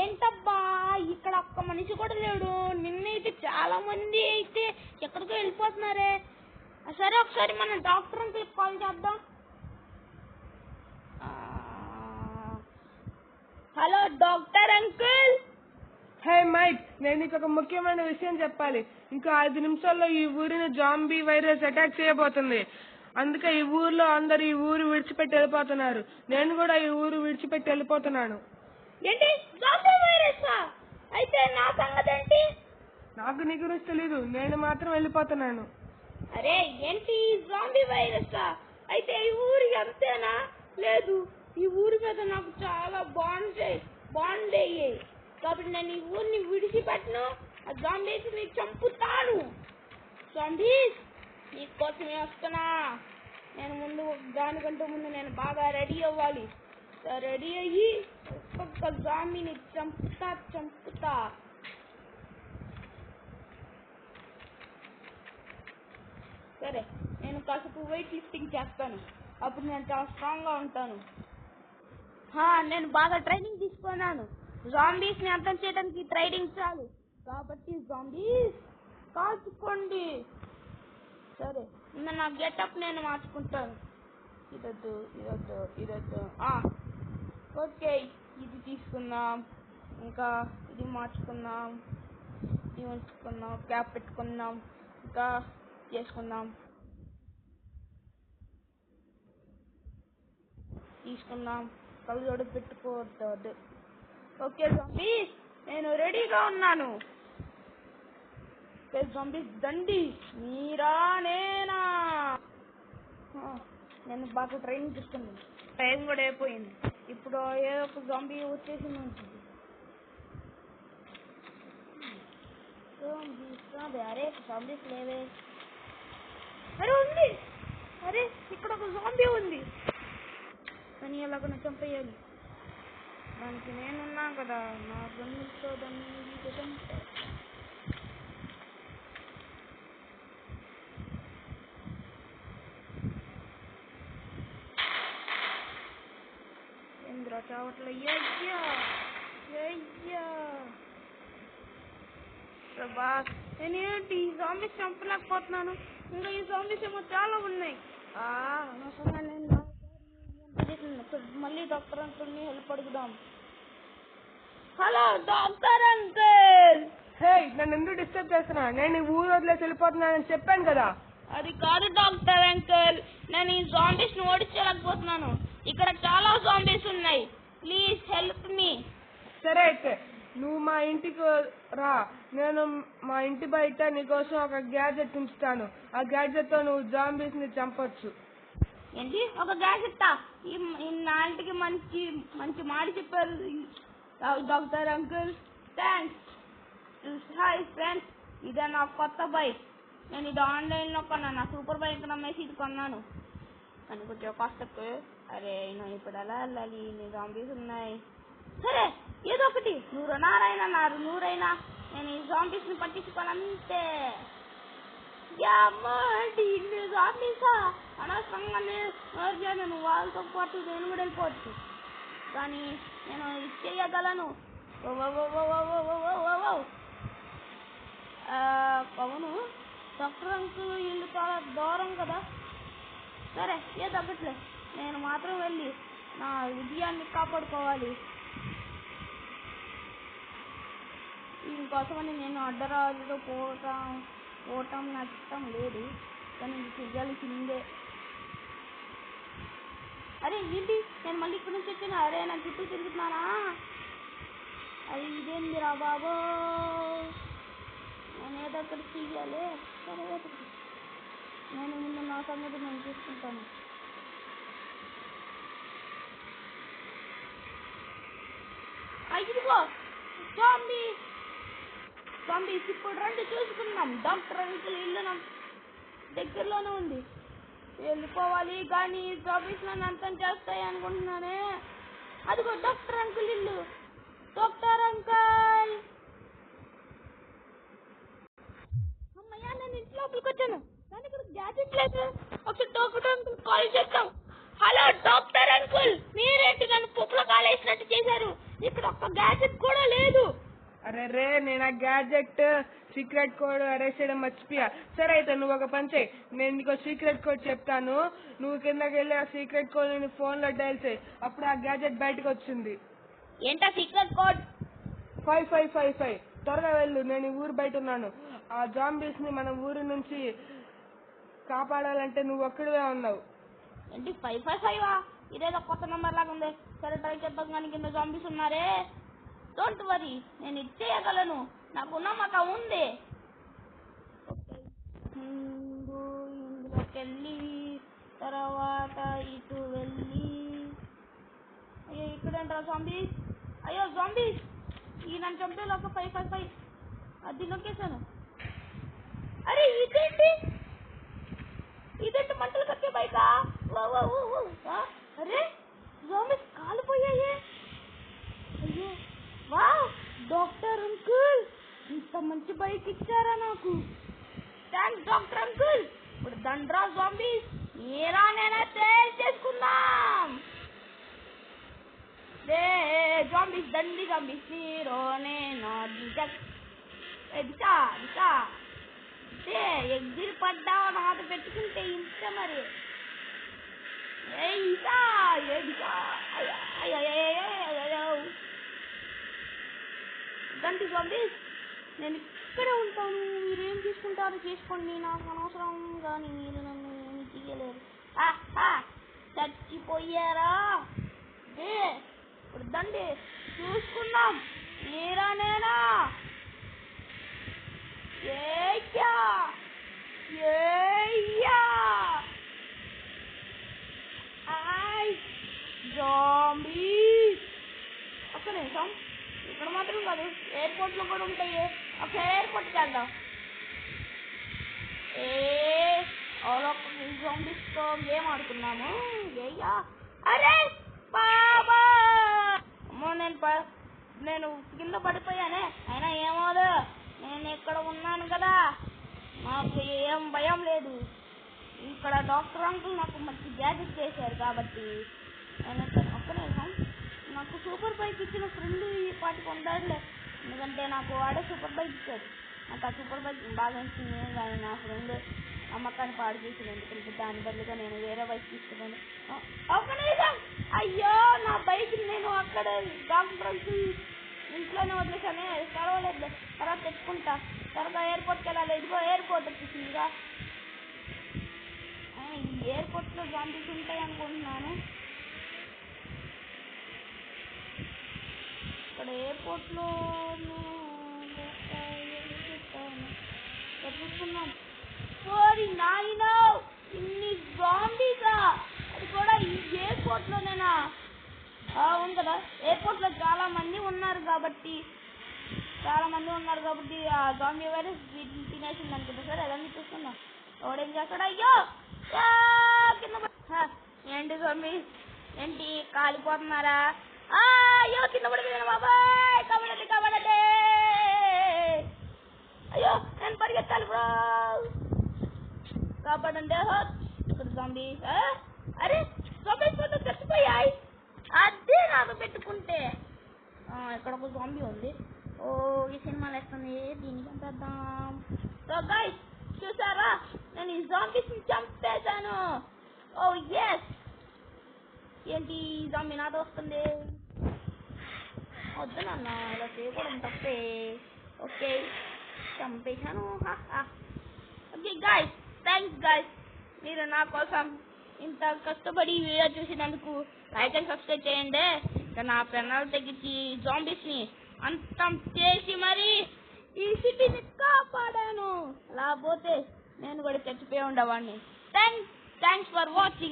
ఏంటబ్బా ఇక్కడ ఒక్క మనిషి కూడా లేడు. నిన్నైతే చాలా మంది అయితే ఎక్కడికో వెళ్ళిపోతున్నారే. సరే ఒకసారి మనం డాక్టర్ అంకుల్ కాల్ చేద్దాం. Hello doctor uncle. Hey Mike, నేను నీకు ఒక ముఖ్యమైన విషయం చెప్పాలి. ఇంకా 5 నిమిషాల్లో ఈ ఊరిని జాంబీ వైరస్ అటాక్ చేయబోతుంది. అందుకే ఈ ఊర్లో అందరు ఈ ఊరు విడిచిపెట్టి వెళ్ళిపోతున్నారు. నేను కూడా ఈ ఊరు విడిచిపెట్టి వెళ్ళిపోతున్నాను. ఏంటి జాంబీ వైరస్? అయితే నా సంగతి ఏంటి? నాకు నీ గురించి తెలీదు, నేను మాత్రం వెళ్ళిపోతున్నాను. అరే ఏంటి జాంబీ వైరస్? అయితే ఈ ఊరి అంతేనా? లేదు, ఈ ఊరి మీద నాకు చాలా బాండ్ అయ్యాయి కాబట్టి నేను ఈ ఊరిని విడిచిపెట్టను. ఆ జాంబీస్ ని చంపుతాను. జాంబీస్ నీకోసమే వస్తున్నా. నేను దానికంటే ముందు నేను బాగా రెడీ అవ్వాలి. రెడీ అయ్యి ఒక్కొక్క జాంబీని చంపుతా. సరే, నేను కాసేపు వెయిట్ లిఫ్టింగ్ చేస్తాను. అప్పుడు నేను చాలా స్ట్రాంగ్ గా ఉంటాను. నేను బాగా ట్రైనింగ్ తీసుకున్నాను. జాంబీస్ ని అర్థం చేయడానికి ట్రైనింగ్ చాలు. కాబట్టి జాంబీస్ కాల్చుకోండి. సరే, నా గెటప్ నేను మార్చుకుంటాను. ఇదొద్దు. ఓకే, ఇది తీసుకుందాం. ఇంకా ఇది మార్చుకుందాం. ఇది ఉంచుకుందాం. క్యాప్ పెట్టుకుందాం. ఇంకా చేసుకుందాం. తీసుకుందాం. కళ్ళజోడు పెట్టుకోవద్దు. ఓకే జాంబీస్, నేను రెడీగా ఉన్నాను. జాంబీస్ దండి, మీరా నేనా? నేను బాగా ట్రైనింగ్ తీసుకున్నాను. టైం కూడా అయిపోయింది. ఇప్పుడు ఏదో ఒక జాంబీ వచ్చేసి ఉంటుంది. అరే జాంబీస్ లేవే. అరే ఉంది. అరే ఇక్కడ ఒక జాంబీ ఉంది. కానీ ఎలాగో చంపేయాలి. దానికి నేనున్నా కదా, నా గన్నుతో దాన్ని చంపే. ఇంద్ర చావట్ల నేనేంటి ఈ జాంబీస్ చంపలేకపోతున్నాను. ఇంకా ఈ జాంబీస్ ఏమో చాలా ఉన్నాయి. మళ్ళీ డాక్టర్ అంకుల్ని హెల్ప్ అడుగుదాం. Hello doctor uncle. హే, నన్ను ఎందుకు డిస్టర్బ్ చేస్తున్నా? నేను ఈ ఊరు వదిలేసి వెళ్ళిపోతున్నానని చెప్పాను కదా. అది కాదు డాక్టర్ అంకుల్, నేను ఈ జాంబీస్ ని ఓడించలేకపోతున్నాను. ఇక్కడ చాలా జాంబీస్ ఉన్నాయి. Please help me. సరే అయితే నువ్వు మా ఇంటికి రా. నేను మా ఇంటి బయట నీకోసం ఒక గ్యాజెట్ ఉంచుతాను. ఆ గ్యాజెట్ తో నువ్వు జాంబీస్ ని చంపొచ్చు. ఏంటి ఒక గ్యాజెట్టా? నా ఇంటికి మంచి మాట చెప్పారు doctor uncle. Thanks. Hi friends, ఇదే నా కొత్త బైక్. నేను ఇది ఆన్లైన్ లో కొన్నాను. నా సూపర్ బైక్ నమ్మేసి ఇది కొన్నాను. కానీ కొంచెం కాస్ట్. అరే నేను ఇప్పుడు ఎలా వెళ్ళాలి? నీ జాంబీస్ ఉన్నాయి. సరే ఏదో ఒకటి, 100 నారైనా 100 నేను ఈ జాంబీస్ ని పట్టించుకోనంతే. జాంబీసా అనవసరంగా నేను వాళ్ళతో పాటు నేను కూడా వెళ్ళిపోవచ్చు. కానీ నేను ఇది చేయగలను. అవును, డాక్టర్ అంకుల్ ఇల్లు చాలా దూరం కదా. సరే ఏ తగ్గట్లే, నేను మాత్రం వెళ్ళి నా విజయాన్ని కాపాడుకోవాలి. దీనికోసమని నేను అడ్డరాజుతో పోవటం నాకు ఇష్టం లేదు. కానీ ఇది చెయ్యాల్సిందే. అరే ఏంటి, నేను మళ్ళీ ఇక్కడ నుంచి వచ్చాను. అరే నా చుట్టూ తిరుగుతున్నానా? అది ఇదేందిరా బాబో, నేను ఏదో ఒకటి చెయ్యాలి. సరే నేను ముందు నా సంగతి నేను చూసుకుంటాను. ఇదిగో జాంబీస్ ఇప్పుడు రండి చూసుకుందాం. డాక్టర్ అంకుల్ ఇల్లు నా దగ్గరలోనే ఉంది. వెళ్ళిపోవాలి కానీ జాంబీస్ నన్ను అంతం చేస్తాయి అనుకుంటున్నానే. అదిగో డాక్టర్ అంకుల్ ఇల్లు. డాక్టర్ అంకుల్, అమ్మయ్యా నేను ఇంటి లోపలికి వచ్చాను. కానీ ఇక్కడ గ్యాజెట్ లేదు. ఒకసారి డాక్టర్ అంకుల్ కాల్ చేద్దాం. హలో డాక్టర్ అంకుల్, మీరేంటి నన్ను పుప్పులో కాలేసినట్టు చేశారు? ఇక్కడ ఒక్క గ్యాజెట్ కూడా లేదు. అరే రే, నేను ఆ గ్యాజెట్ సీక్రెట్ కోడ్ అరెస్ట్ చేయడం మర్చిపోయా. సరే అయితే నువ్వు ఒక పని చేయి, నేను నీకు సీక్రెట్ కోడ్ చెప్తాను, నువ్వు కిందకి వెళ్ళి ఆ సీక్రెట్ కోడ్ ని ఫోన్ లో డైల్ చేయి, అప్పుడు ఆ గ్యాజెట్ బయటకు వచ్చింది. ఏంటా సీక్రెట్ కోడ్? 5555. త్వరగా వెళ్ళు, నేను ఈ ఊరు బయట ఉన్నాను. ఆ జాంబీస్ ని మన ఊరి నుంచి కాపాడాలంటే నువ్వు ఒక్కడివే ఉన్నావు. ఏంటి 555? ఇదేదో కొత్త నెంబర్ లాగా ఉంది. సరే ట్రై చేద్దాం, కానీ కింద జాంబీస్ ఉన్నారే. డోంట్ వరీ, నేను ఇచ్చేయగలను, నాకు నమ్మకం ఉంది. ఇందులోకి వెళ్ళి తర్వాత ఇటు వెళ్ళి, అయ్యో ఇక్కడేంట్రా జాంబీస్? అయ్యో జాంబీస్, ఈ నన్ను చంపేలోక 555 అది నొక్కేశాను. అరే ఇదేంటి మంటలు కట్టే బైక? అరే జాంబీస్ కాలిపోయాయే. అయ్యో వా, డాక్టర్ అంకుల్ ఇంత మంచి బైక్ ఇచ్చారా నాకు. Thanks doctor uncle. ఇప్పుడు దండ్రా జాంబీస్, మీరా నేనే తయారు చేసుకుందాం. జాంబీస్ దండి, జాంబీస్ హీరో నేను. ఎగ్గిరి పడ్డావు నాతో పెట్టుకుంటే ఇంత మరి. దండి జాంబీస్, నేను ఇక్కడే ఉంటాను, మీరేం తీసుకుంటారో చేసుకోండి, నాకు అనవసరం, కానీ మీరు నన్ను ఏమి తీయలేరు. చచ్చిపోయారా? ఇప్పుడు దండి చూసుకుందాం, మీరా నేనా. జాంబీస్ ఒక్క నిమిషం, ఇక్కడ మాత్రం కాదు ఎయిర్పోర్ట్ లో కూడా ఉంటాయి. ఒక ఎయిర్పోర్ట్కి వెళ్దాం. జాంబీస్ తో గేమ్ ఆడుకున్నాము. అరే బాబా, అమ్మో నేను కింద పడిపోయానే. అయినా ఏమోదు, నేను ఇక్కడ ఉన్నాను కదా, నాకు ఏం భయం లేదు. ఇక్కడ డాక్టర్ అంకుల్ నాకు మంచి గ్యాజెట్ చేశారు కాబట్టి నేను ఒక్క నిమిషం, నాకు సూపర్ బైక్ ఇచ్చిన ఫ్రెండ్ ఈ పాటికి ఉండాడులే, ఎందుకంటే నాకు వాడే సూపర్ బైక్ ఇచ్చాడు. నాకు ఆ సూపర్ బైక్ బాగా ఇచ్చింది, కానీ నా ఫ్రెండ్ అమ్మకాన్ని పాడు చేసింది. ఎందుకంటే దాని బదులుగా నేను వేరే బైక్ తీసుకున్నాను. ఒక్క నిమిషం, అయ్యో నా బైక్ నేను అక్కడ డాక్టర్ అంకుల్ ఇంట్లోనే వదిలేసానే, పర్వాలేదు తర్వాత తెచ్చుకుంటా. త్వరగా ఎయిర్పోర్ట్కి వెళ్ళాలి. ఇదిగో ఎయిర్పోర్ట్ వచ్చేసిందిగా. ఈ ఎయిర్పోర్ట్ లో జాంబీస్ ఉంటాయి అనుకుంటున్నాను. ఇక్కడ ఎయిర్పోర్ట్ లో చూస్తున్నాం. సారీ నాయనా, ఇన్ని జాంబీసా? అది కూడా ఈ ఎయిర్పోర్ట్ లోనేనా? అవును కదా, ఎయిర్పోర్ట్ లో చాలా మంది ఉన్నారు కాబట్టి ఆ జాంబీ వైరస్ వీటిని తినేసింది అనుకుంటా. సరే అదన్నీ చూసుకుందాం. ఎవడేం చేస్తాడు? అయ్యో కింద ఏంటి జాంబీ, ఏంటి కాలిపోతున్నారా? అయ్యో కింద పడిపోయాను బాబాయ్, కబడ్డీ. అయ్యో నేను పరిగెత్తాలి బ్రో, కాపాడండి. ఇక్కడ జాంబీస్, అరే జాంబీస్ మొత్తం చచ్చిపోయాయి. అదే నాకు పెట్టుకుంటే. ఇక్కడ ఒక జాంబీ ఉంది. ఈ సినిమాలు వేస్తుంది, దీనికి చంపేద్దాం. సో గైస్ చూసారా, నేను ఈ జాంబీస్ ని చంపేశాను. ఓ ఎస్. ఏంటి జాంబీ నాతో వస్తుంది? వద్దు నాన్న, ఇలా చేయకూడదు, తప్పే. ఓకే చంపేశాను. ఓకే గైస్, థ్యాంక్స్ గైస్, మీరు నా కోసం ఇంత కష్టపడి వీడియో చూసినందుకు లైక్ అండ్ సబ్స్క్రైబ్ చేయండి. నా పెన్నాలు తగ్గించి జాంబీస్ ని అంతం చేసి మరి ఈ సిటీని కాపాడాను. అలా పోతే నేను కూడా చచ్చిపోయి ఉండేవాడిని. Thanks for watching.